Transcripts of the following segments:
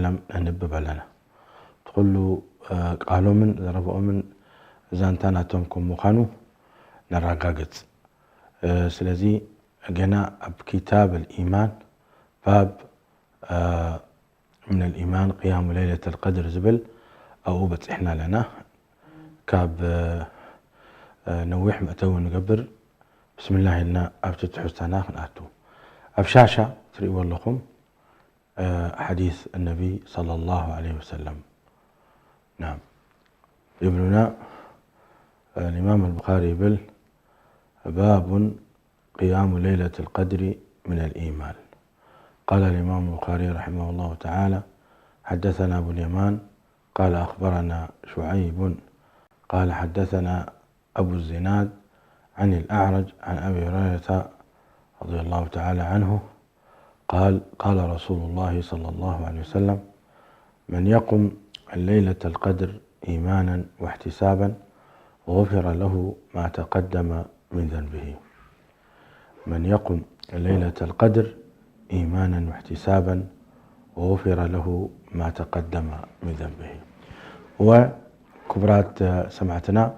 لم ننبب لنا تقول له قالوا من ضربوا من زانتانا تومكم مخانو نراقاقت سلازي جنا بكتاب الإيمان باب من الإيمان قيام ليلة القدر زبل أو بتحنا لنا كاب نويح مأتو نقبر بسم الله إلنا أبتتحستانا خناتو أبشاشة تريوا لكم حديث النبي صلى الله عليه وسلم. نعم يبلنا الإمام البخاري بل باب قيام ليلة القدر من الإيمان. قال الإمام البخاري رحمه الله تعالى حدثنا أبو اليمان قال أخبرنا شعيب قال حدثنا أبو الزناد عن الأعرج عن أبي هريرة رضي الله تعالى عنه قال رسول الله صلى الله عليه وسلم من يقم ليلة القدر إيمانا واحتسابا غفر له ما تقدم من ذنبه. من يقم ليلة القدر إيمانا واحتسابا غفر له ما تقدم من ذنبه. وكبرات سمعتنا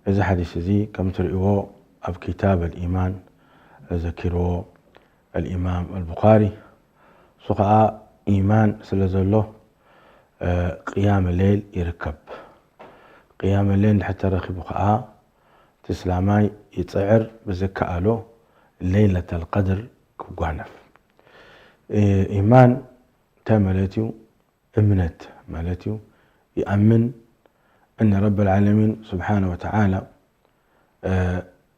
إذا حديث ذي كم ترئوا أب كتاب الإيمان ذكروا الإمام البخاري سقع إيمان سلزله قيام الليل يركب قيام الليل حتى رخب خاء تسلاماي يتعر بزكاء له ليلة القدر كوغانف إيمان تاملتيو امنت مالتيو يأمن أن رب العالمين سبحانه وتعالى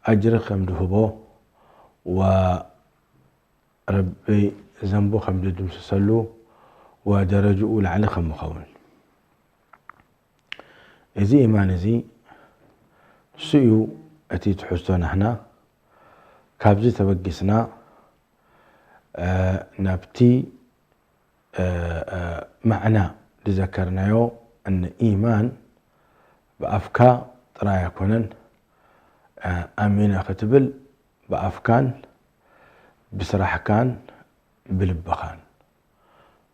أجر خمده بو وربي ذنبه خمده مسسلو ودرجه لعلى خمخون إذا إيمان زي سيو أتي تحسون احنا كابزي تبقسنا نبتي معنى لذكرنايو أن إيمان بأفكار ترى يكونن أمين أختبل بأفكان بصراحة كان بالبخان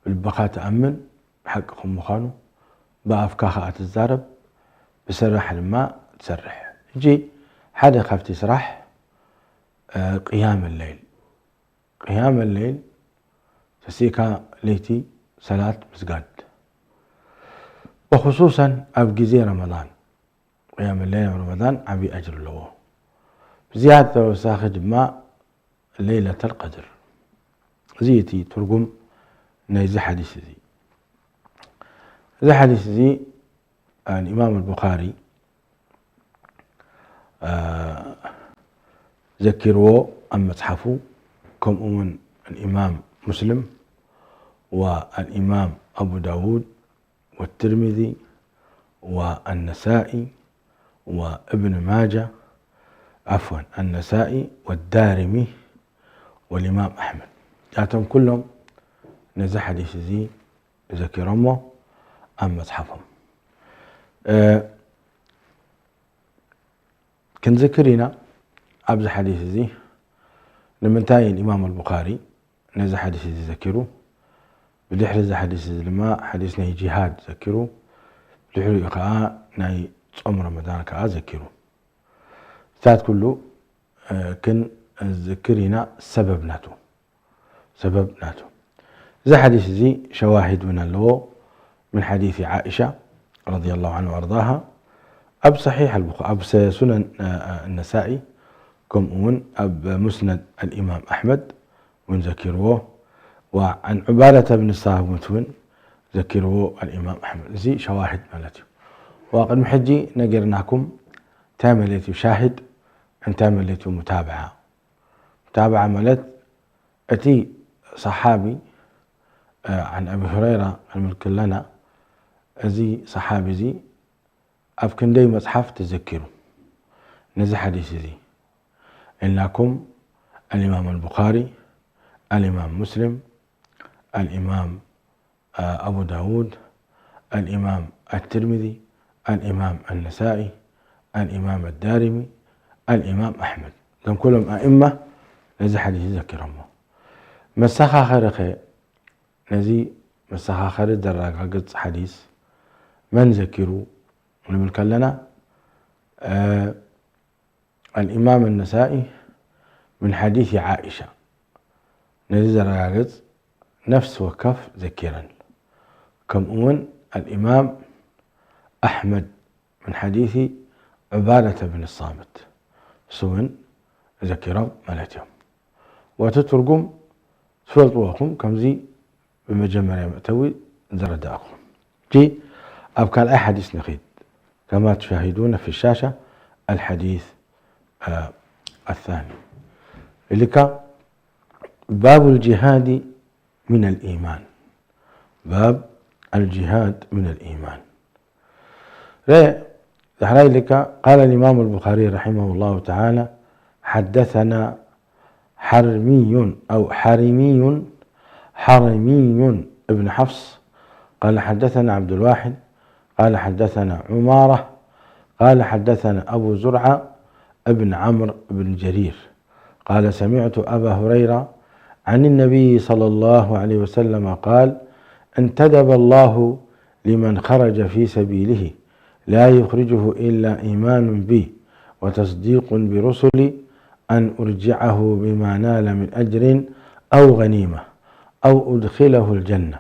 بالبخات تأمن حقهم مخانو بأفكار أتزارب بسرح الماء تسرح يجي حدا خفت يسرح قيام الليل تسيكا ليتي صلاة مسجد وخصوصا أبجزي رمضان قيام الليل رمضان عبي أجر له بزيادة وساخد ما ليلة القدر زيتي ترقم نيزي حديث ذي حديث ذي الإمام البخاري ذكروا أم مصحفوا كم من الإمام مسلم والإمام أبو داود والترمذي والنسائي وابن ماجه عفوا النسائي والدارمي والإمام أحمد جاتهم كلهم نزح حديث ذي ذكرهم أم مصحفهم. كن ذكرنا أبز حديث ذي لما انتهي الإمام البخاري نزح حديث ذي ذكروا بدحر ذي حديث ذي لما حديثنا جهاد ذكروا بدحر إقاء ناي صوم رمضان كأ ذكروا ذات كله كن ذكرنا سبب ناتو ذا حديث ذي شواهد من اللو من حديث عائشة رضي الله عنها وأرضاها أب صحيح البخاري أب سنن النسائي كم أب مسند الإمام أحمد ونذكروه وعن عبادة بن الصامت ذكروه الإمام أحمد زي شواهد مالتي وقد محجي نقرناكم تاملتي شاهد أن تاملتي متابعة مالت أتي صحابي عن أبي هريرة الملك لنا زي صحابي زي أفكن دي مصحف تذكروا نزح حديث زي إنكم الإمام البخاري الإمام مسلم الإمام أبو داود الإمام الترمذي الإمام النسائي الإمام الدارمي الإمام أحمد لهم كلهم أئمة نزح حديث ذكرهم مسخا خيرخي نزي مسخاخر الدراجة حديث من ذكروا نقول كلنا الإمام النسائي من حديث عائشة نزل دراجة نفس وكف ذكرا كم أمن الإمام أحمد من حديث عبادة بن الصامت سون ذكرهم ملتهم وتترجم سفلطوكم كمزي بمجمع مأتوي زرداكم جي أبكال أي حديث نخيد كما تشاهدون في الشاشة الحديث الثاني اللي كان باب الجهاد من الإيمان باب الجهاد من الإيمان لك قال الإمام البخاري رحمه الله تعالى حدثنا حرمي أو حرمي ابن حفص قال حدثنا عبد الواحد قال حدثنا عمارة قال حدثنا أبو زرعة ابن عمرو بن جرير قال سمعت أبا هريرة عن النبي صلى الله عليه وسلم قال انتدب الله لمن خرج في سبيله لا يخرجه إلا إيمان بي وتصديق برسلي أن أرجعه بما نال من أجر أو غنيمة أو أدخله الجنة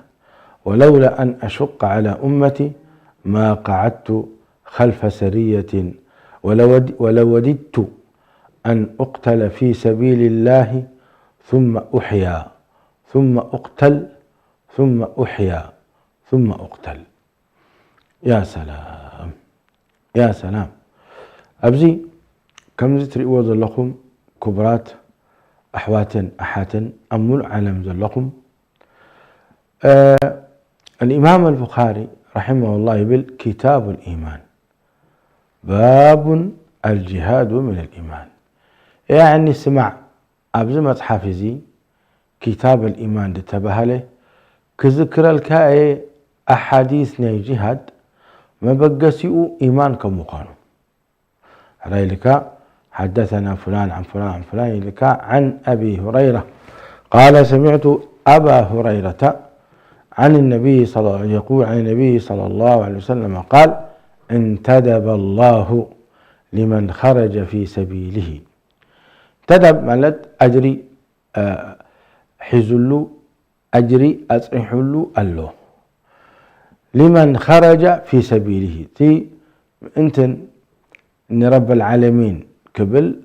ولولا أن أشق على أمتي ما قعدت خلف سرية ولو وددت أن أقتل في سبيل الله ثم أحيا ثم أقتل ثم أحيا ثم أقتل. يا سلام يا سلام. أبزي كم تريوا ذلكم كبرات أحواتن أحاتن أمول علم ذلكم. الإمام البخاري رحمه الله يقول كتاب الإيمان باب الجهاد من الإيمان. يعني سمع أبزي متحافظي كتاب الإيمان تبهله كذكر الكائي أحاديث جهاد ما بقسيو إيمان كمقانو رأيلك حدثنا فلان عن فلان عن فلان لك عن أبي هريرة قال سمعت أبا هريرة عن النبي يقول عن النبي صلى الله عليه وسلم قال انتدب الله لمن خرج في سبيله. انتدب مالت أجري حزلو أجري أصحلو الله لمن خرج في سبيله تي انت ان رب العالمين قبل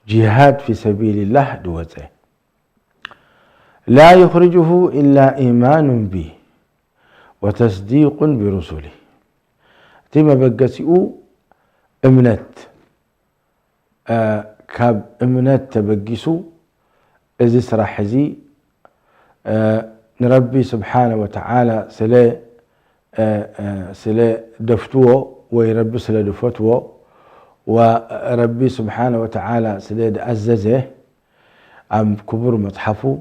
جهاد في سبيل الله دوزه لا يخرجه إلا إيمان به وتصديق برسله تيما بقسيو امنت كاب امنت تبقسو إذ سرح زي نربي سبحانه وتعالى سلا دفتوه ويربي سلا دفتوه وربي سبحانه وتعالى سلا أززه أم كبر مصحفه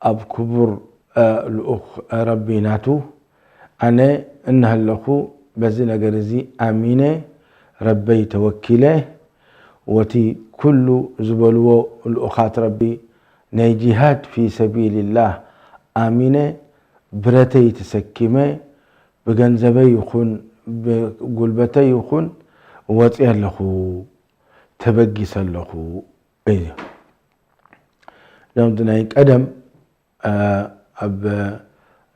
أب كبر الأخ ربي ناتو أنا إنها الأخو بزنا جرزي أمينة ربي توكله وتي كل زبلو الأخات ربي نيجيهات في سبيل الله آمنة برتي تسكمة بجنزبي يخون بقلبتي يخون واتيه لخو تبجس لخو إيه لو دنايك أدم أب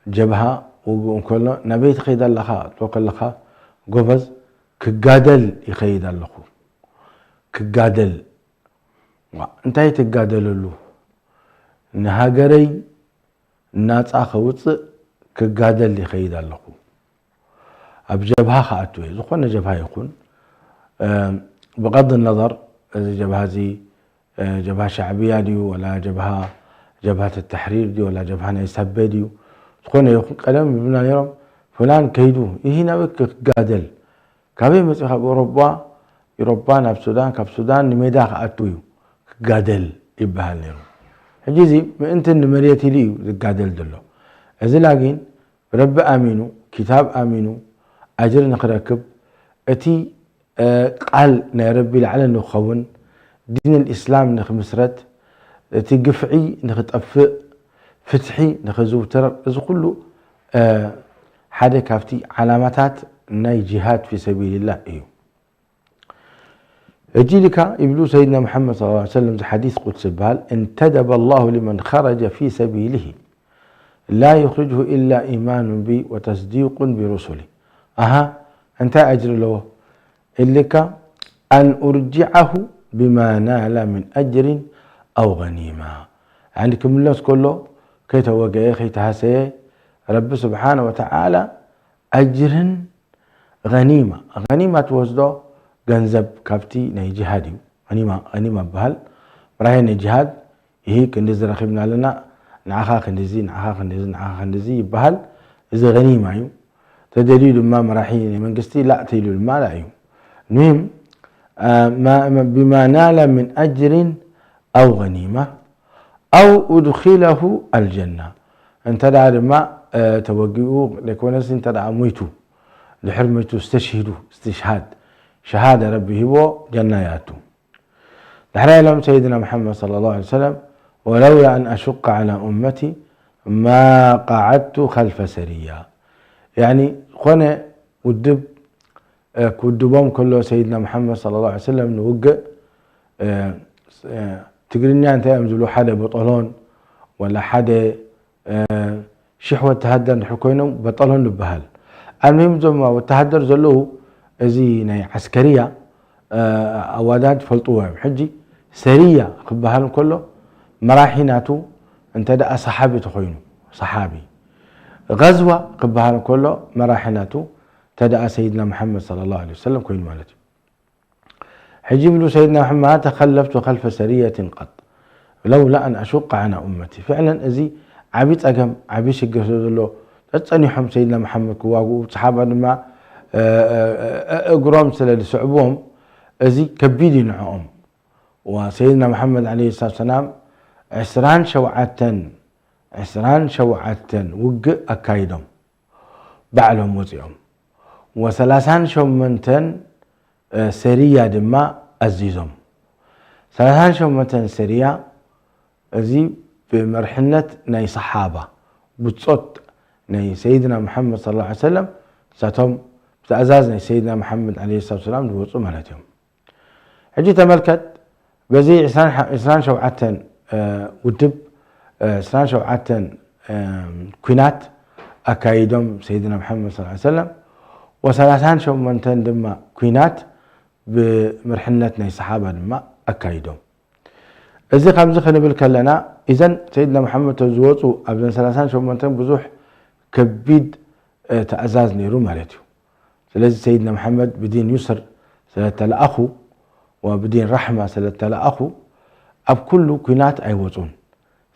جبهة وكل نبيت خيد اللخا توكل لخا قفز كجادل يخيد اللخو كجادل انتهي تجادل له نهاجري الناس أخوت كجادل يخيد اللخو أب جبهة خاتوه زخون جبهة يكون بغض النظر إذا جبهة زي جبهة شعبية دي ولا جبهة التحرير دي ولا جبهة نيسابة دي زخون يكون قدم بنا يرم فلان كيدو هنا بك جادل كابي مثل أوروبا ناب السودان كاب السودان نميدا خاتوه جادل يبها لهم حجيزي ما أنت النمريتي لي جادل دلو إذا لاقين رب آمينو كتاب آمينو أجر نقرأكب أتي قال نربي لعل نخون دين الإسلام نخمسرت أتي قفعي نختأفئ فتحي نخزوتر إذا كله حدا كافتي علامات ناي جهاد في سبيل الله إيو أجيلك يبلو سيدنا محمد صلى الله عليه وسلم حديث قدس بهال انتدب الله لمن خرج في سبيله لا يخرجه إلا إيمان بي وتصديق برسله أنت أجر له إلك أن أرجعه بما نال من أجر أو غنيمة يعني كم الله كله كي توقع كي تحسي رب سبحانه وتعالى أجر غنيمة توزدو ገንዘብ ካብቲ ናይ ጂሃድ እዩ غنيمة በሃል ብራይ ናይ ጂሃድ ይሄ ክንዲዝ ረኺብና ኣለና ንዓኻ ክንዲዚ ይበሃል እዚ غنيمة እዩ ተደሊሉ ድማ መራሒ ናይ መንግስቲ ላ ተይሉ ድማ ላ እዩ ንህም بما نال من أجر أو غنيمة أو أدخله الجنة انت دار ما توقعوا لكونس انت دار مويتو لحرمته استشهاد شهادة ربه هو جناياته نحن لهم سيدنا محمد صلى الله عليه وسلم ولولا أن أشق على أمتي ما قعدت خلف سرية يعني خونه ودب كودبهم كله سيدنا محمد صلى الله عليه وسلم نوقع تقرني أنت أمزلوا حدا بطلون ولا حدا شحوة تهدر حكوينهم بطلون بهال المهم زما والتهدر زلوه ازي ناي عسكريه اوادات فلطوها حجي سريه خبهالهم كله مراحيناتو انت دا صحابي تخوينو صحابي غزوه خبهالهم كله مراحيناتو تدا سيدنا محمد صلى الله عليه وسلم كوين مالتي حجي بلو سيدنا محمد ما تخلفت خلف سريه قط لولا ان اشق على امتي فعلا ازي عبيت اقم عبي شقه له تصنيحهم سيدنا محمد كواغو صحابه ما اقرام سلال سعبهم ازي كبيدي نعوم وسيدنا محمد عليه الصلاة والسلام عسران شوعتن وق أكايدهم بعلهم وزيهم وثلاثان شومنتن سرية دما أزيزهم ثلاثان شومنتن سرية ازي بمرحلة ناي صحابة بتصوت ناي سيدنا محمد صلى الله عليه وسلم ساتهم تأزازنا سيدنا محمد عليه الصلاة والسلام دوصوا مالتهم حجي تملكت بزي عسران شوعتن ودب عسران شوعتن كوينات أكايدهم سيدنا محمد صلى الله عليه وسلم وثلاثان شومنتن دما كوينات بمرحلتنا صحابة دما أكايدهم إذا خمس خنبل كلنا إذن سيدنا محمد تزوجوا أبدا ثلاثان شومنتن بزوح كبيد تأزاز نيرو مالتهم لذلك سيدنا محمد بدين يسر سلت الأخو وبدين رحمة سلت الأخو أب كل كنات أيوزون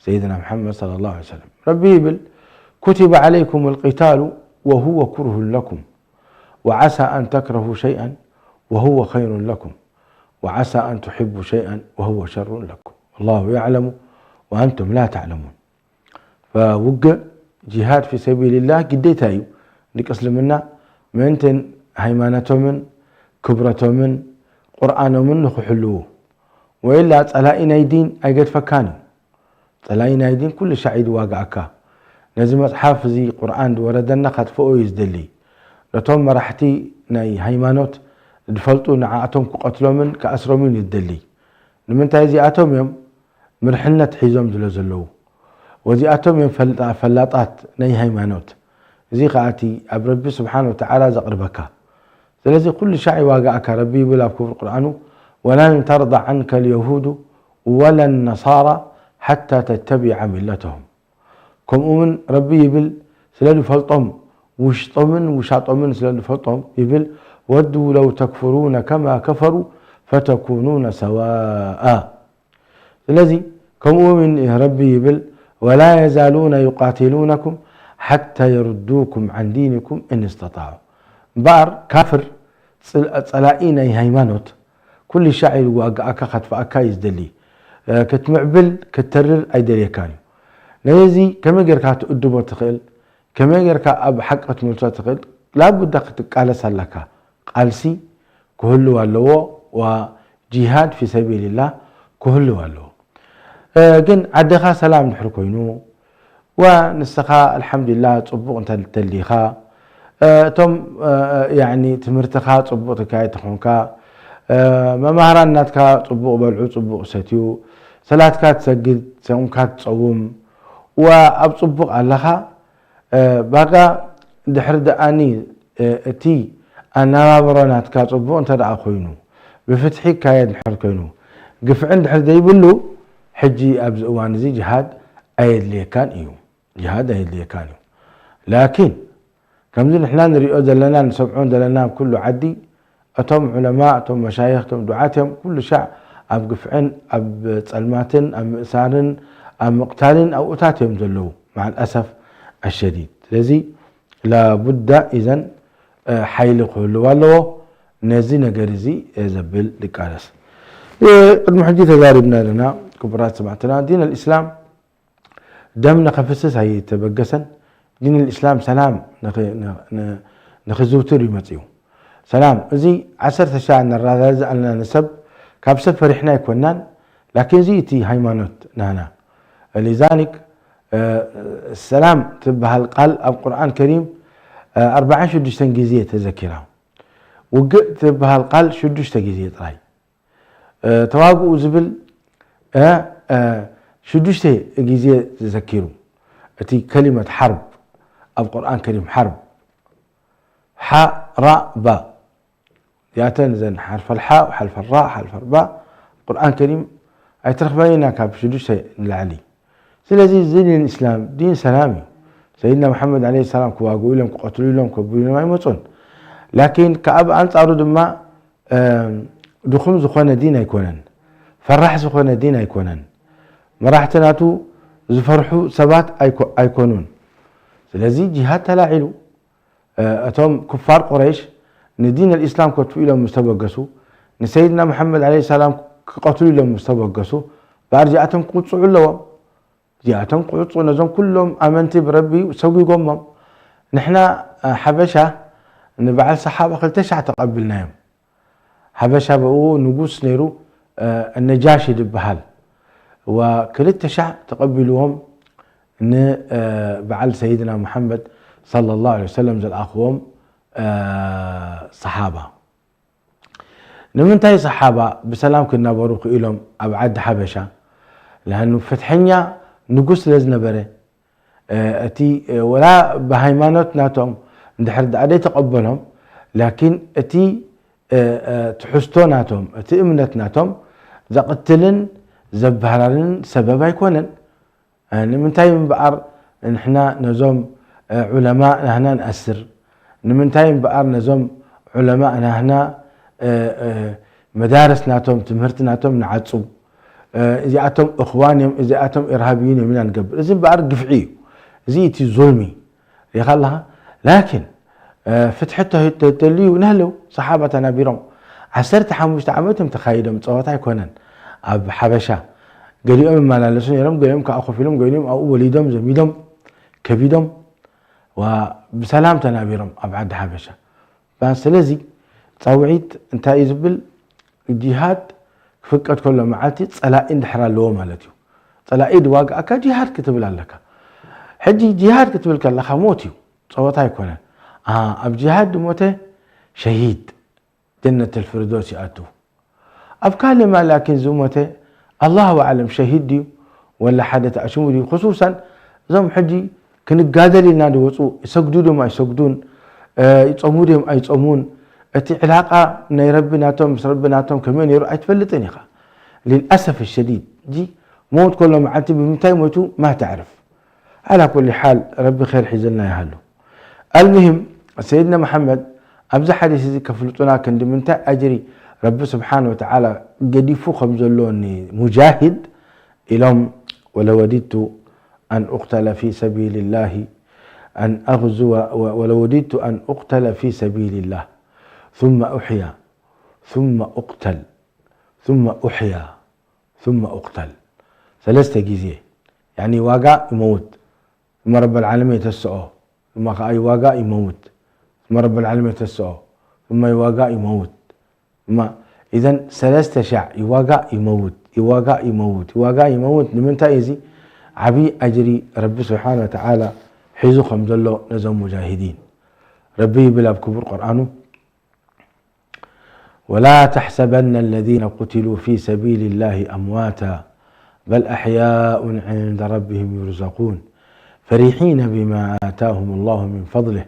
سيدنا محمد صلى الله عليه وسلم ربي يبل كتب عليكم القتال وهو كره لكم وعسى أن تكرهوا شيئا وهو خير لكم وعسى أن تحبوا شيئا وهو شر لكم الله يعلم وأنتم لا تعلمون فوقع جهاد في سبيل الله قديت أيو لك أسلمنا منتن هيمانتهم كبرتهم قرآنهم نخحلوه وإلا تلاقينا يدين أجد فكانوا تلاقينا يدين كل شعيد واقعك لازم حافظي قرآن وردنا قد فوق يزدلي لتوم مرحتي ناي هيمانوت دفلتوا نعاتهم قتلوا من كأسروا من يدلي لمن تازي أتوم يوم مرحلنا تحيزهم دلزلو وزي أتوم يوم فلاطات ناي هيمانوت زي قاتي أب ربي سبحانه وتعالى زقربك لذلك كل شيء واقعك ربي بلا في القرآن ولن ترضى عنك اليهود ولا النصارى حتى تتبع ملتهم كم أمن ربي يبل سلال فلطم وشاطمن سلال فلطم يبل ودوا لو تكفرون كما كفروا فتكونون سواء الذي كم أمن ربي يبل ولا يزالون يقاتلونكم حتى يردوكم عن دينكم إن استطاعوا بار كافر صلاقينا هيمانوت كل شاعر واقعك خطف أكايز دلي كتمعبل كترر أي دلي كانوا لذي كما يقرك تقدموا تخيل كما يقرك أب حقة ملتوى تخيل لابد قال سلك قالسي كهل والله وجهاد في سبيل الله كهل والله جن عدخا سلام نحركوينو ونسخا الحمد لله صبوق انت تليخا توم يعني تمرتخا صبوق تكاي تخونكا ممهراناتكا صبوق بلعو صبوق ستيو صلاتكا تسجد صومكا تصوم واب صبوق اللخا باقا دحر داني اتي انا بروناتكا صبوق انت دعا خوينو بفتحي كايد نحر كينو قف عند حد يبلو حجي ابز اوان زي جهاد ايد لي كان ايو جهاد ايد لي كان ايو لكن كم زين احنا نريد دلنا نسمعون دلنا كله عدي اتم علماء اتم مشايخ اتم دعاتهم كل شع اب قفعن اب صلماتن ام اسارن ام مقتالن او اتاتهم زلو مع الاسف الشديد لذي لابد اذا حيل كله والله نزي نجرزي زبل لكارس قد محدث غاربنا لنا كبرات سمعتنا دين الاسلام دمنا خفسس هي تبقسا دين الاسلام سلام نخزوتر يمصيو سلام زي 10 ساعه نراز أننا نسب كاب سفر احنا يكونان لكن زي تي هيمانوت نانا لذلك السلام تبها القال القران الكريم 46 جزيه تذكرها وقت بهالقال شدشت جزيه طراي تواقعوا زبل شدشت جزيه تذكروا اتي كلمه حرب القران الكريم حرب حاء راء باء ياتن زين حرف الحاء وحرف الراء حرف الباء القران الكريم اي ترخ بينا كاب شدشت العلي سلازي زين الاسلام دين سلامي سيدنا محمد عليه السلام كواقوا لهم قتلوا لهم كبوا لهم ما يموتون لكن كأب أنصارو دما دخوم زخونا دين يكونن فرح زخونا دين يكونن مراحتناتو زفرحو سبات يكونون لذي جهات تلاعلو أتوم كفار قريش ندين الإسلام كتفوا لهم مستوقسوا نسيدنا محمد عليه السلام قتلوا لهم مستوقسوا بارجعتهم قلصوا لهم جاءتهم قلصوا نزون كلهم آمنت بربي وسوي قمم نحنا حبشة نبعل صحابة خلتشع تقبلناهم حبشة بقوا نقوس نيرو النجاشي دبهال وكلت شع تقبلوهم ان بعل سيدنا محمد صلى الله عليه وسلم زل اخوهم صحابة نمنتاي صحابة بسلام كنا بروق إلهم أبعد حبشة لأنه فتحنيا نقوس لزنبرة أتي ولا بهيمانتناتهم ندحر دعدي تقبلهم لكن أتي تحستوناتهم أتي إمنتناتهم زقتلن زبهرلن سبب يكونن نمنتاي من بقر نحنا نزوم علماء هنا نأسر نمنتاي من بقر نزوم علماء هنا مدارسناتهم تمهرتناتهم نعصو إذا إخوانهم إذا إرهابيين من نقبل إذا بقر قفعي زيتي ظلمي يخلها لكن فتحته تلي ونهلو صحابتنا بيرم عسرت حمشت عمتهم تخيلهم صوتها يكونن اب حبشه قالوا ما لالسون يرم قالوا كاخو فيلم قالوا او وليدهم زميدهم كبيدهم وبسلام تنابيرهم ابعد حبشه بس لذي تصوعيت انت يزبل الجهاد فقط كل معاتي صلاين دحرا لو مالتي صلايد واقع كجهاد كتب لك حجي جهاد كتب لك الله موتي صوتها يكونن اب جهاد موته شهيد جنة الفردوس اتو اب كلمه لكن زمته الله اعلم شهيدي ولا حدث اشمودي خصوصا زم حجي كنقادلنا دوصو يسجدوا ما يسجدون يصوموا اي يصومون اتي علاقه ني ربناتهم كمان يرو ايتفلطني للاسف الشديد جي موت كل معتب بمتى موتوا ما تعرف على كل حال ربي خير حزلنا يهلو المهم سيدنا محمد ابزح حديث كفلطنا كند منتا اجري رب سبحانه وتعالى قد يفوق خمزلوني مجاهد الهم ولو وددت ان اقتل في سبيل الله ان اغزو ولو وددت ان اقتل في سبيل الله ثم احيا ثم اقتل ثم احيا ثم اقتل ثلاثه جزيه يعني واقع يموت ثم رب العالمين يتسعه ثم اي واقع يموت ثم رب العالمين يتسعه ثم يواقع يموت ما اذا ثلاثه شع يواقع يموت يواقع يموت يواقع يموت لمن تايزي عبي أجري رب سبحانه وتعالى حيزكم دلو نزم مجاهدين ربي بلا بكبر قرآنه ولا تحسبن الذين قتلوا في سبيل الله أمواتا بل أحياء عند ربهم يرزقون فرحين بما آتاهم الله من فضله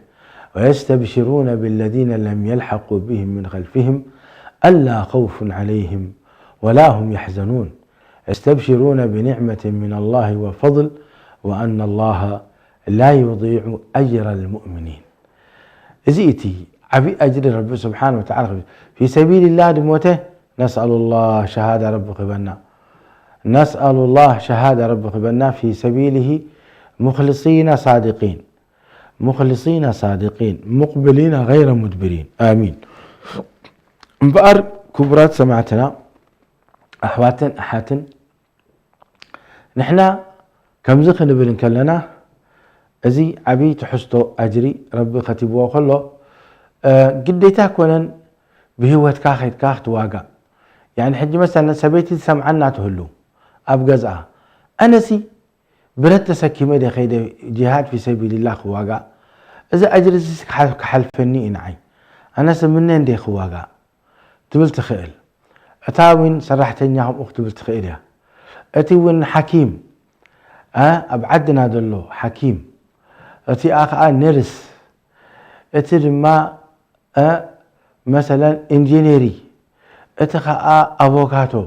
ويستبشرون بالذين لم يلحقوا بهم من خلفهم ألا خوف عليهم ولا هم يحزنون يستبشرون بنعمة من الله وفضل وأن الله لا يضيع أجر المؤمنين. إزيتي عبي أجر رب سبحانه وتعالى في سبيل الله دموته نسأل الله شهادة رب قبلنا نسأل الله شهادة رب قبلنا في سبيله مخلصين صادقين مخلصين صادقين مقبلين غير مدبرين آمين. مبأر كبرات سمعتنا أحواتن أحاتن نحنا كم زخن نبل كلنا أزي عبي تحستو أجري ربي ختبوه خلو قديتا كونن بهوت كاخت كاخت واقع يعني حجي مثلا سبيتي سمعنا تهلو أبقزها أنسي برد تسكي دي خيدة جهاد في سبيل الله خواقع إذا أجري حلفني إنعي أنا سمنين دي خواقع تبل تخيل أتاوين سرحتني هم أخت تبل تخيلها أتيوين حكيم أبعدنا دلو حكيم أتي آخر نرس أتي ما مثلا انجينيري أتخاء أفوكاتو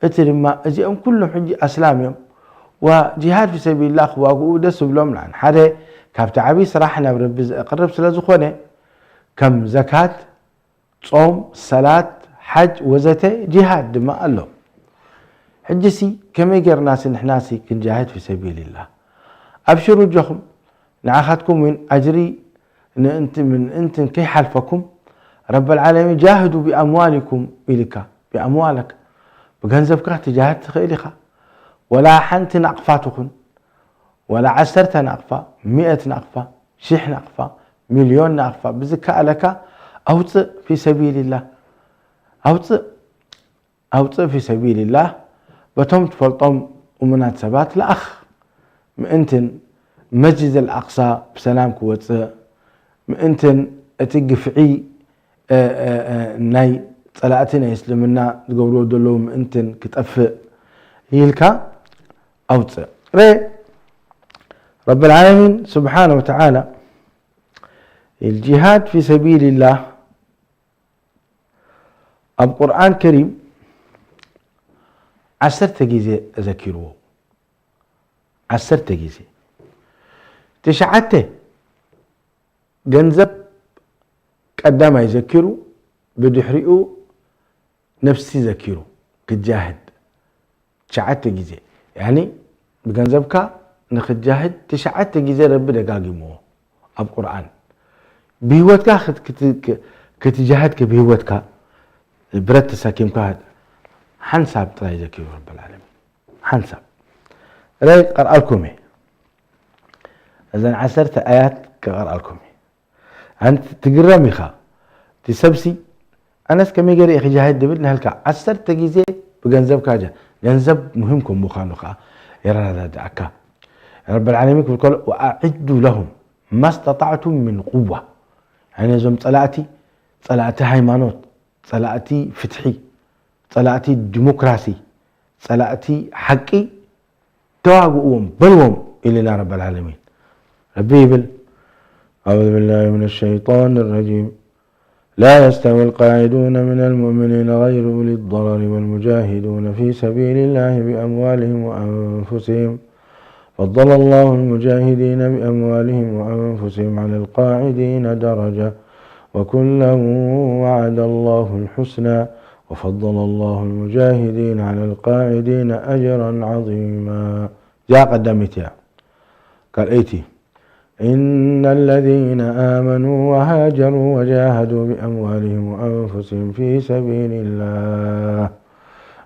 أتي ما أجي أم كلهم حجي أسلامهم وجهاد في سبيل الله خواقو دسوا بلوم لعن حدا كابت عبي صراحنا برب قرب سلازخونه كم زكاة صوم صلاة حج وزته جهاد دما قال له حجسي كم يقر ناس نحناسي كنجاهد في سبيل الله أبشروا جخم نعاخدكم من أجري إن أنت كي حلفكم رب العالمين جاهدوا بأموالكم إلك بأموالك بجنزبك تجاهد خيلك ولا حنت نقفاتكم ولا 10 نقفة 100 نقفة 1000 نقفة 1,000,000 نقفة بزكاء لك أوطئ في سبيل الله أوطئ في سبيل الله بتم تفلطم ومناسبات الأخ مأنتن مسجد الأقصى بسلامك وطئ مأنتن أتقفعي ناي طلعتنا يسلمنا تقولوا دلو مأنتن كتأفئ هيلكا أوطئ رب العالمين سبحانه وتعالى الجهاد في سبيل الله القرآن الكريم 10 جزء ذكروه 10 جزء 9 جنزب قدام يذكروا بدحرئوا نفسي ذكروا كتجاهد 9 جزء يعني بجنزبك نخجاهد 9 جزء رب دقاقموه القرآن بهوتك كتجاهدك بهوتك البرد تساكيم كهد حنساب تراي ذكي رب العالمين حنساب راي قرأ لكم إذن 10 آيات كقرأ لكم أنت تقرأ ميخا تسبسي أناس كم يقرأ إخي جاهد دبلنا هلكا 10 جزء بجنزب كاجا جنزب مهمكم مخانقة يرى هذا دعكا رب العالمين يقول وأعدوا لهم ما استطعتم من قوة يعني زم طلعتي هيمانوت طلعتي فتحي طلعتي ديمقراطي طلعتي حقي تواقعهم بلوم إلينا رب العالمين ربي يبل أعوذ بالله من الشيطان الرجيم لا يستوي القاعدون من المؤمنين غير أولي الضرر والمجاهدون في سبيل الله بأموالهم وأنفسهم فضل الله المجاهدين بأموالهم وأنفسهم على القاعدين درجة وكلا وعد الله الحسنى وفضل الله المجاهدين على القاعدين أجرا عظيما. جاء قدمت قال ايتي إن الذين آمنوا وهاجروا وجاهدوا بأموالهم وأنفسهم في سبيل الله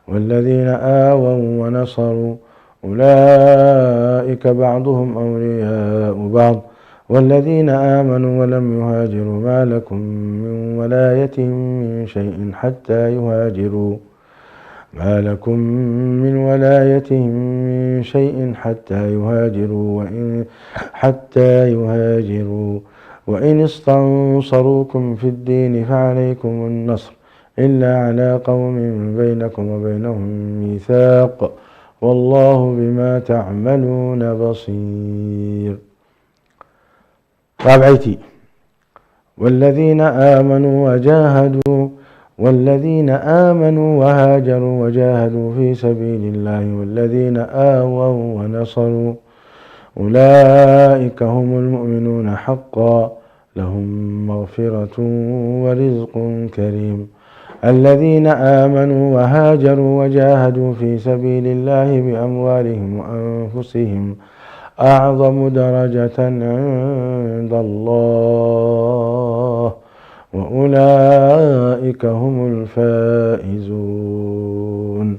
والذين آووا ونصروا أولئك بعضهم أولياء بعض والذين آمنوا ولم يهاجروا ما لكم من ولايتهم من شيء حتى يهاجروا ما لكم من ولايتهم من شيء حتى يهاجروا وإن استنصروكم في الدين فعليكم النصر إلا على قوم بينكم وبينهم ميثاق والله بما تعملون بصير. رابعيتي والذين آمنوا وهاجروا وجاهدوا في سبيل الله والذين آووا ونصروا أولئك هم المؤمنون حقا لهم مغفرة ورزق كريم. الذين آمنوا وهاجروا وجاهدوا في سبيل الله بأموالهم وأنفسهم أعظم درجة عند الله وأولئك هم الفائزون.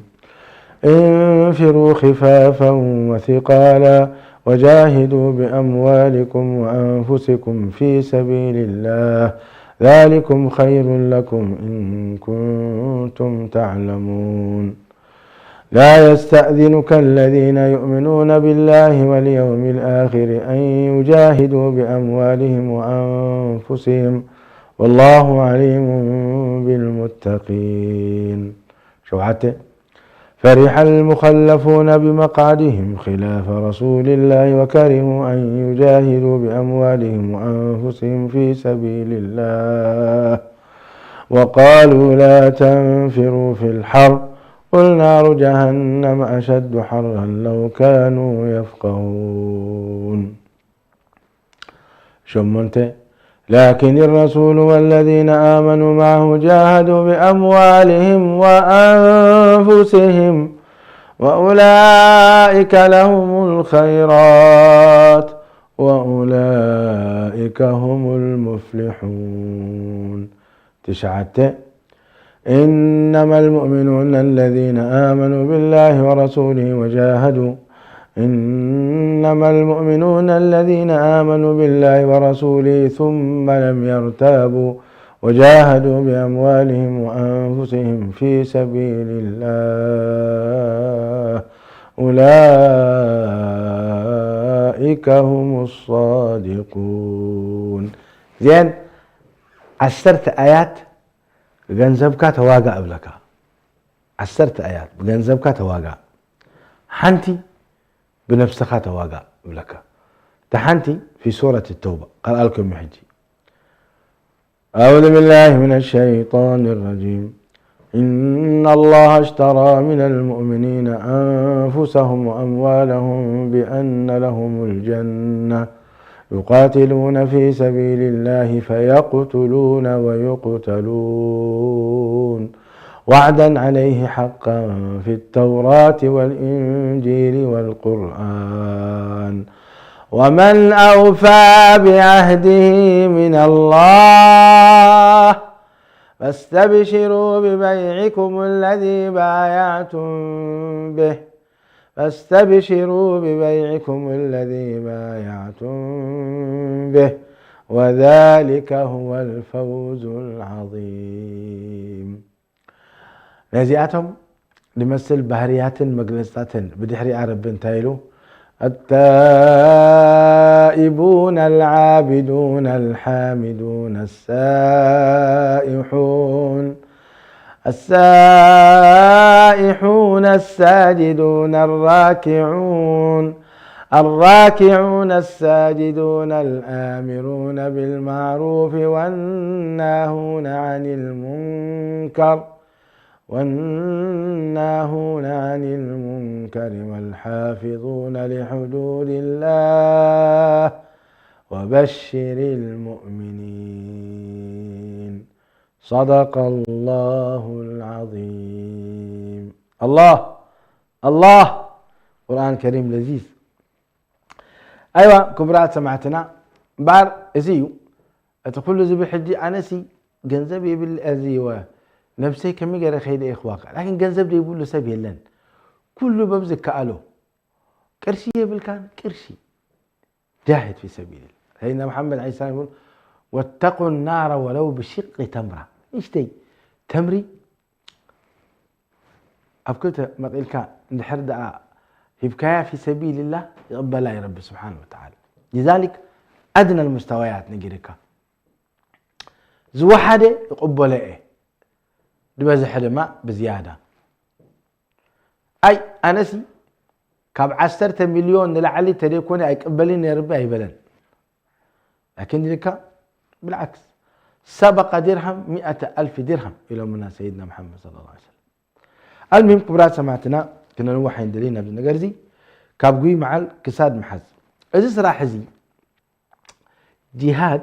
انفروا خفافا وثقالا وجاهدوا بأموالكم وأنفسكم في سبيل الله ذلكم خير لكم إن كنتم تعلمون. لا يستأذنك الذين يؤمنون بالله واليوم الآخر أن يجاهدوا بأموالهم وأنفسهم والله عليم بالمتقين. شوعته فرح المخلفون بمقعدهم خلاف رسول الله وكرهوا أن يجاهدوا بأموالهم وأنفسهم في سبيل الله وقالوا لا تنفروا في الحر قل نار جهنم أشد حرا لو كانوا يفقهون. شمنت لكن الرسول والذين آمنوا معه جاهدوا بأموالهم وأنفسهم وأولئك لهم الخيرات وأولئك هم المفلحون. تشعت إنما المؤمنون الذين آمنوا بالله ورسوله وجاهدوا ثم لم يرتابوا وجاهدوا بأموالهم وأنفسهم في سبيل الله أولئك هم الصادقون. زين 10 آيات بجنزبك تواقع قبلك 10 آيات بجنزبك تواقع حنتي بنفسك تواقع قبلك تحنتي في سورة التوبة. قال لكم محجي أعوذ بالله من الشيطان الرجيم إن الله اشترى من المؤمنين أنفسهم وأموالهم بأن لهم الجنة يقاتلون في سبيل الله فيقتلون ويقتلون وعدا عليه حقا في التوراة والإنجيل والقرآن ومن أوفى بعهده من الله فاستبشروا ببيعكم الذي بايعتم به وذلك هو الفوز العظيم. نزياتهم لمثل بهريات مجلسات بدحري عرب بنتايلو التائبون العابدون الحامدون السائحون الساجدون الراكعون الساجدون الآمرون بالمعروف والناهون عن المنكر والحافظون لحدود الله وبشر المؤمنين. صدق الله العظيم. الله قرآن كريم لذيذ. أيوة كبرات سمعتنا بار أزيو أتقول زبي حجي أنسي جنزبي بالأزيوة نفسي كم يقرأ خير إخواك لكن جنزب يقول له سبي لن كله بمزك كأله كرشية بالكان كرشي جاهد في سبيل الله. سيدنا محمد عليه السلام يقول واتقوا النار ولو بشق تمرة. إيش تي تمري أفكرت مقيلك نحر دقا هبكايا في سبيل الله يقبلها يا رب سبحانه وتعالى. لذلك أدنى المستويات نجريكا زو حدا يقبلها إيه دبز حدا ما بزيادة أي أنسي كاب 10 مليون لعلي تريكوني يقبلين يا رب يبلن لكن ذلك بالعكس سبق درهم 100,000 درهم إلى منا سيدنا محمد صلى الله عليه وسلم. المهم كبرات سمعتنا كنا نروح يندلينا بالنجرزي كابقوي مع الكساد محز إذا صراحة زي جهاد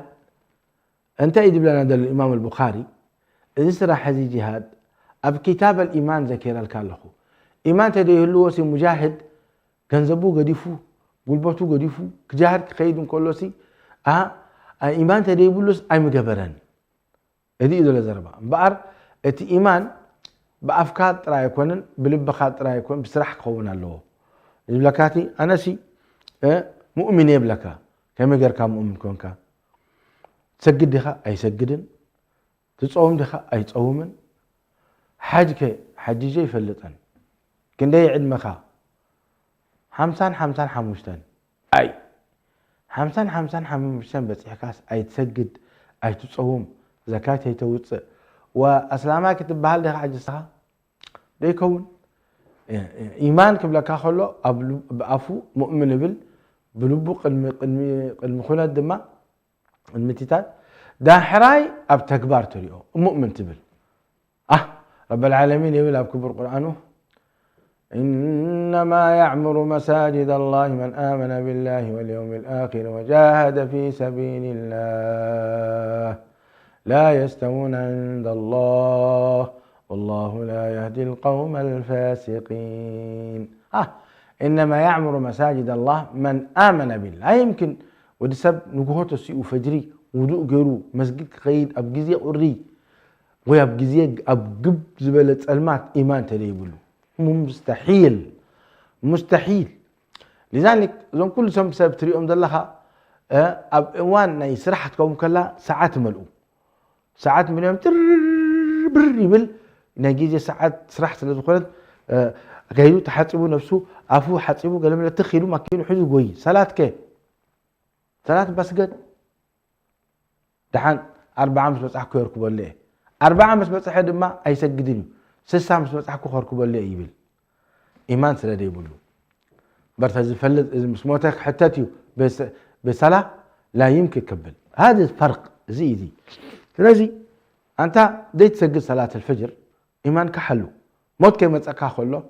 أنت يجيب لنا دل الإمام البخاري إذا صراحة زي جهاد أب كتاب الإيمان ذكر الكالخو إيمان تديه اللوسي مجاهد كنزبو قديفو قلبتو قديفو كجاهد خيد كلوسي إيمان تديه بلوس أي مجبران إذا إذا زربا بقر إت إيمان بأفكار ترى يكونن بلبخات ترى يكون بسرح قونا له يبلكاتي أنا سي مؤمن يبلكا كم يقدر كم مؤمن كونكا تسجد دخا أي سجدن تصوم دخا أي تصومن حج جاي فلتن كندا يعد مخا 50 حموشتن أي 50 حموشتن بس يحكاس أي تسجد أي تصوم زكاة يتوص وأسلامك كتبها لها عجزها ده يكون إيمان قبلك خلو بأفو مؤمن بلبو المخونة الدماء المتيتات ده حراي أب تكبار تريو مؤمن تبل رب العالمين يقول أب كبر قرآنه إنما يعمر مساجد الله من آمن بالله واليوم الآخر وجاهد في سبيل الله لا يستوون عند الله والله لا يهدي القوم الفاسقين. إنما يعمر مساجد الله من آمن بالله. يمكن ودسب نقوهات السيء فجري ودوء جرو مسجد قيد أبجزي قري ويبجزي أبجب زبالة المات إيمان تليبلو مستحيل. لذلك زون كل سم سبب تريهم دلها أب إوان يسرحتكم كلا ساعات مليون بريبل نجيزي ساعات سرحت لدخلت قايلو تحاسبوا نفسه عفو حاسبوا قال لهم تخيلوا ما كانوا حزوا قوي صلاة كيف صلاة بس قد دحان 4 مش بس أحكوا يركبوا اللي 4 مش بس أحد ما أيسجدني 6 مش بس أحكوا يركبوا اللي يبل إيمان سلا يبلو برتز فلت إذا مش موتك حتى تيو بصلاة لا يمكن كبل هذا الفرق زي لذي أنت ديت تسجد صلاة الفجر إيمان كحلو موت كيما تسكا خلو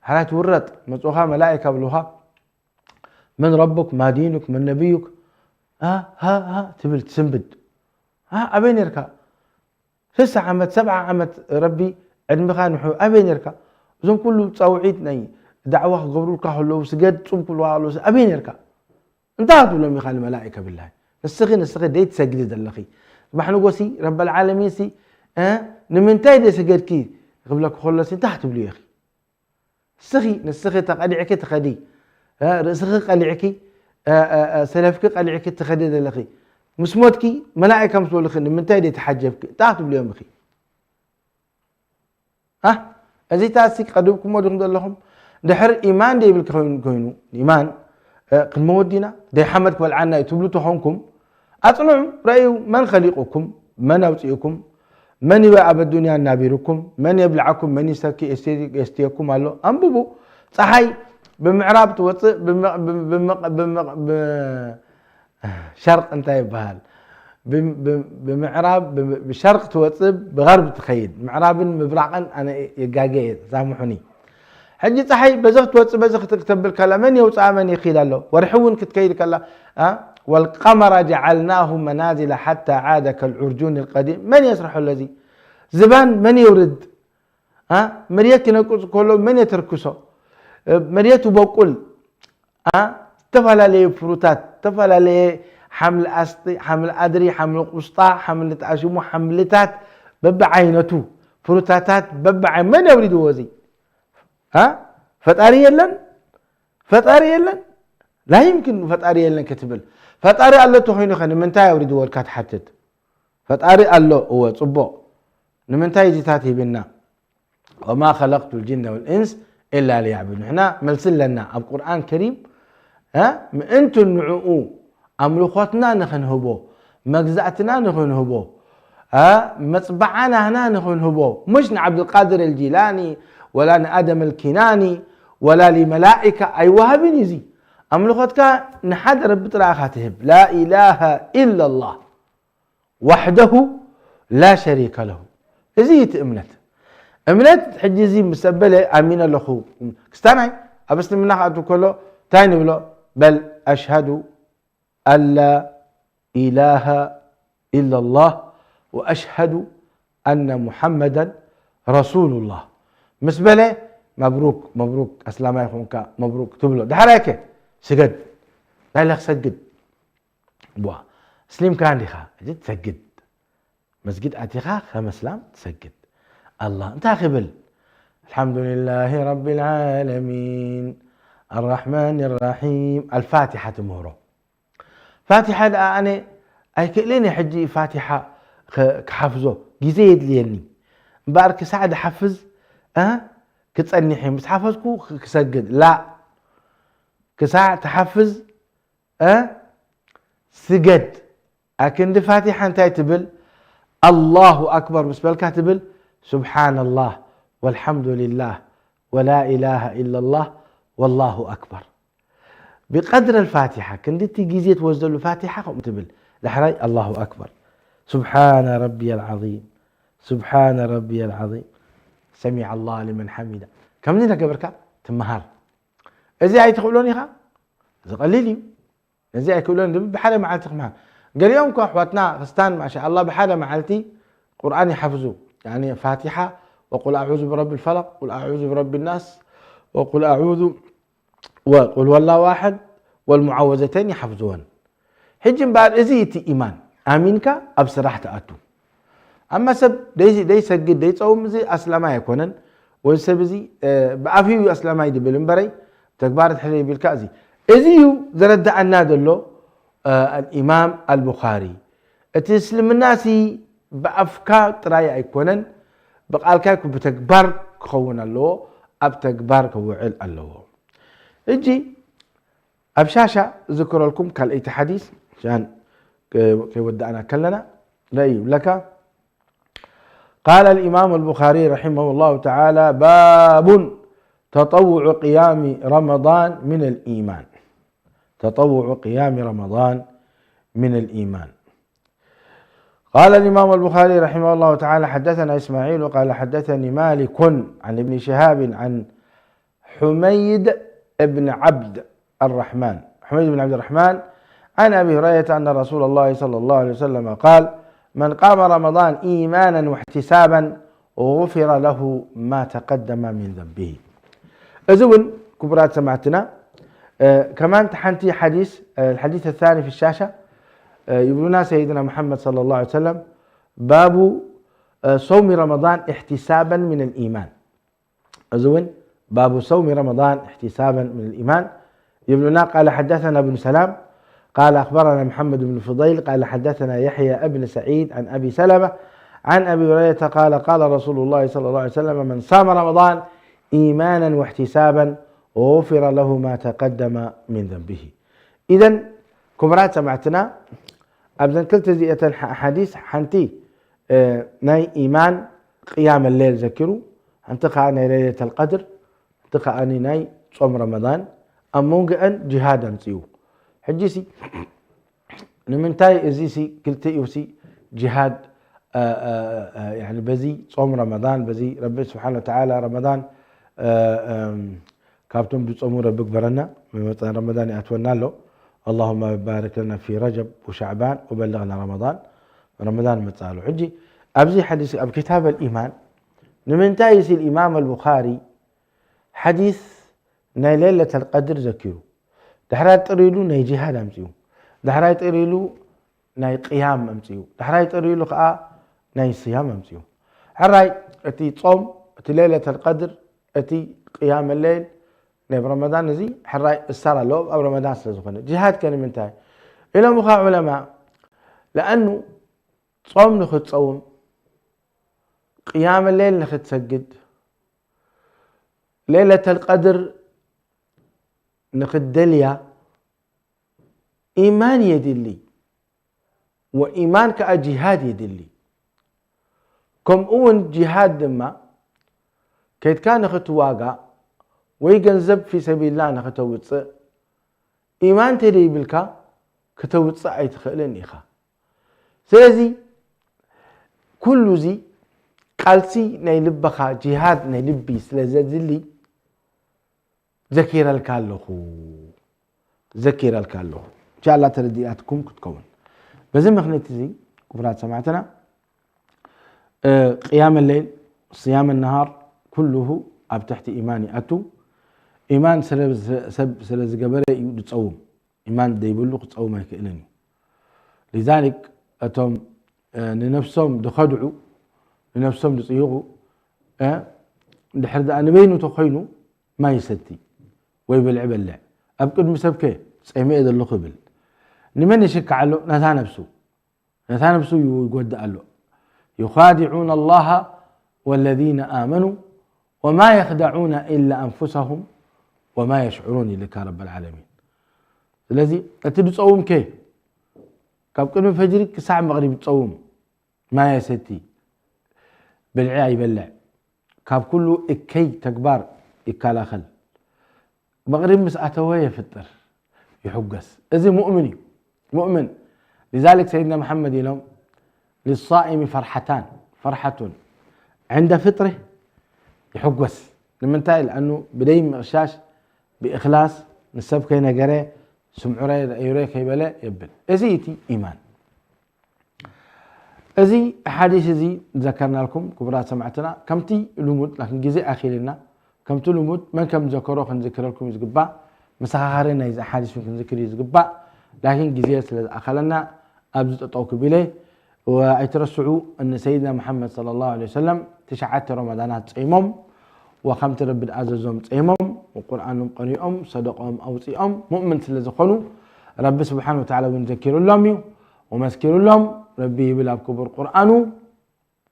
حالات ورط مصوها ملائكة بلوها من ربك ما دينك من نبيك ها تبل تسنبد أبين يركا 6 عمت 7 عمت ربي عندما خانحو أبين يركا زم كله تصوعيتني دعوة قبروا كحلو سجد صم كله على أبين يركا انتهوا لهم يخلي الملائكة بالله نستغي ديت تسجد دلخي بحنا قوسي رب العالمين سي نمنتاي دي سجد كي قبلك خلصي تحت بلي يا اخي نسخي تقلعك تخدي رسخي قلعكي سلفك قلعك تخدي دلخي مسموتكي ملائكه مسولخ نمنتاي دي تحجبك تحت بلي يوم اخي ازي تاسي قدوكم ودون دلهم دحر ايمان دي بالكوينو ايمان قد مودينا دي حمدك والعنا يتبلو تحونكم أطلعوا رأيوا من خليقكم من أوصيكم من يوعب الدنيا نابيركم من يبلعكم من يسكي يستيكم الله أنببو صحي بمعراب توصي بشرق انتهي بهال بمعراب بشرق توصي بغرب تخيل معراب مبرقا أنا يقاقي سامحوني حجي صحي بزخت توصي بزخت تكتب الكلام من يوصى من يخيل الله ورحون كتكيد كلا والقمر جعلناه منازل حتى عاد كالعرجون القديم من يسرح الذي زبان من يورد مريت ينقص كله من يتركسه مريت بقول تفعل لي فروتات تفعل لي حمل أسطي حمل أدري حمل قسطا حمل تأشمو حملتات ببع عينتو فروتاتات ببع من يورد وزي فتاري يلن لا يمكن فتاري يلن كتبل فتاري الله تخينو خن من تاي يورد وركات حتت فتاري الله هو صبو نمنتاي جيتات يبنا وما خلقت الجن والإنس إلا ليعبدون. هنا ملس لنا القرآن الكريم أنتم النعوء أملخوتنا نخنهبو مجزأتنا نخنهبو مصبعنا هنا نخنهبو مش عبد القادر الجيلاني ولا آدم الكناني ولا لملائكة أي وهبني زي أملخوتك نحد رب تراخاتهم لا إله إلا الله وحده لا شريك له. إزيت أمنت حجزي مسبلة أمين الأخو استمعي أبسل من ناحية كله تاني بلو بل أشهد أن لا إله إلا الله وأشهد أن محمدا رسول الله. مسبلة مبروك مبروك أسلام يخونك مبروك تبلو ده حركة سجد لا لك سجد بوا سليم كان لخا جد سجد مسجد أتيخا خمس لام تسجد الله انت قبل الحمد لله رب العالمين الرحمن الرحيم الفاتحة مهرو فاتحة أنا أي كليني حجي فاتحة كحفظه جزيد ليني مبارك سعد حفظ كتصني حين بس حفظكو كسجد لا كساعة تحفظ سجد أكن دي فاتحة انت تبل الله أكبر بالنسبة لك تبل سبحان الله والحمد لله ولا إله إلا الله والله أكبر بقدر الفاتحة كنت تيجي توزع الفاتحة قمت لحري الله أكبر سبحان ربي العظيم سبحان ربي العظيم سمع الله لمن حمده كم نينا قبرك تمهار إذا أي تقولوني ها قليلي إذا أي تقولون بحالة معلتك معها قال يوم كأحواتنا فستان ما شاء الله بحالة معلتي قرآن يحفظوه يعني فاتحة وقل أعوذ برب الفلق وقل أعوذ برب الناس وقل أعوذ وقل والله واحد والمعوذتين يحفظون حجم بعد إزيتي إيمان آمينك أبصراحة أتو أما سب دي سجد دي تصوم زي أسلما يكونن وسب زي بأفيو أسلما يدي بالمبري تكبارت حلي بالكازي إزيو زرد النادلو الإمام البخاري تسلم الناس بأفكار تراي يكونن بقال كاكو بتكبر كون الله أبتكبر كوعل الله اجي أبشاشة ذكر لكم كالإيت حديث عشان كي ودعنا كلنا لا لك قال الإمام البخاري رحمه الله تعالى باب تطوع قيام رمضان من الإيمان تطوع قيام رمضان من الإيمان. قال الإمام البخاري رحمه الله تعالى حدثنا إسماعيل قال حدثني مالك عن ابن شهاب عن حميد بن عبد الرحمن عن أبي هريرة أن رسول الله صلى الله عليه وسلم قال من قام رمضان إيمانا واحتسابا غفر له ما تقدم من ذنبه. أزون كبرات سمعتنا كمان تحنتي الحديث الثاني في الشاشة يقولون سيدنا محمد صلى الله عليه وسلم باب صوم رمضان احتسابا من الإيمان. أزون باب صوم رمضان احتسابا من الإيمان. يقولون قال حدثنا ابن سلام قال أخبرنا محمد بن فضيل قال حدثنا يحيى ابن سعيد عن أبي سلمة عن أبي هريرة قال قال رسول الله صلى الله عليه وسلم من صام رمضان إيمانا واحتسابا غفر له ما تقدم من ذنبه. إذن كبرات سمعتنا أبداً كل تزيئة حديث حنتي ناي إيمان قيام الليل ذكروا انتقى أني ليلة القدر انتقى أني ناي صوم رمضان أمونغ أن جهادا سيو حجيسي نمنتاي إزيسي كلتي يوسي جهاد يعني بزي صوم رمضان بزي ربي سبحانه وتعالى رمضان كابتن بتصوموا ربك برنا من رمضان أتونا له اللهم بارك لنا في رجب وشعبان وبلغنا رمضان متسالو حجي أبزي حديث أب كتاب الإيمان نمنتايس الإمام البخاري حديث ناي ليلة القدر ذكروا دحرات تريلو ناي جهاد أمسيو دحرات تريلو ناي قيام أمسيو دحرات تريلو قاء ناي صيام أمسيو حراي أتي تصوم أتي ليلة القدر أتي قيام الليل ناي برمضان نزي حراي السارة لو أو رمضان سلزقنا جهاد كان منتهي إلى مخا علماء لأنه صوم نخد صوم قيام الليل نخد سجد ليلة القدر نخدليا إيمان يدلي وإيمان كأجهاد يدلي كم أون جهاد دما كيت كان ختواقع ويجنزب في سبيل الله نختوص إيمان تري بالكا كتوص أي تخلن إخا سلزي كل زي قالسي نيلبخا جهاد نيلبي سلزلي ذكر الكالخو ذكر الكالخو إن شاء الله تردياتكم كتكون بزي مخنيت زي كبرات سمعتنا قيام الليل صيام النهار كله أب تحت إيماني أتو إيمان سلز قبره يتصوم إيمان دي يقولوا تصوم ما يكئلني لذلك أتم لنفسهم دخدعوا لنفسهم دصيغوا لحد أنا بينو تخينوا ما يستي ويبلع بلع أبقد مسبكه سيمي إذا اللو قبل لمن يشك على نثان نفسه يقود له يخادعون الله والذين آمنوا وما يخدعون إلا أنفسهم وما يشعرون لك رب العالمين الذي أتدو تصوم كي كاب كنو فجرك ساعة مغرب تصوم ما يستي بالعيا يبلع كاب كله إكي تكبار إكالا خل مغرب مسأته يفطر يحقس إذا مؤمن لذلك سيدنا محمد يلوم للصائم فرحتان فرحة عند فطره يحقس لمن تاي لأنه بدي مغشاش بإخلاص نسب كينا قري سمعوا يريك يبلا يبل ازيتي إيمان ازي أحاديث زي ذكرنا لكم كبرات سمعتنا كمتي لمود لكن جزء أخيرنا كمتي لمود من كم ذكروه نذكر لكم يزقبا مسخرنا إذا أحاديث ممكن ذكر يزقبا لكن جزء أخلنا أبزت أطوك بليه وأيترسعوا أن سيدنا محمد صلى الله عليه وسلم 9 رمضانات صيمهم وخمت رب العزيزهم صيمهم وقرآنهم قريئهم صدقهم أوصيهم مؤمن سلزخنوا رب سبحانه وتعالى ونذكر لهم ومذكر لهم ربي بلا كبر قرآن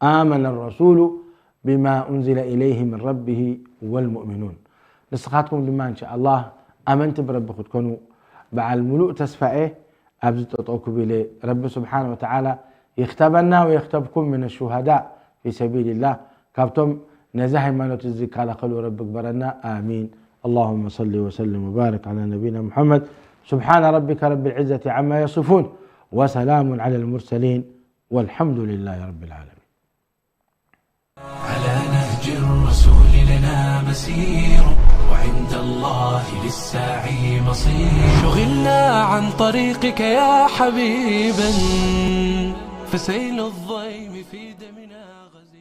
آمن الرسول بما أنزل إليه من ربه والمؤمنون نسخاتكم لما إن شاء الله آمنت برب تكونوا بعد الملوء تسفئه أبزت أطوك بلي رب سبحانه وتعالى يختبنا ويختبكم من الشهداء في سبيل الله كابتم نزاهي ما نتزكى لقلوا ربك برنا آمين اللهم صل وسلم وبارك على نبينا محمد سبحان ربك رب العزة عما يصفون وسلام على المرسلين والحمد لله رب العالمين. على نهج الرسول لنا مسير وعند الله للساعي مصير شغلنا عن طريقك يا حبيبا فسيل الضيم في دمنا غزير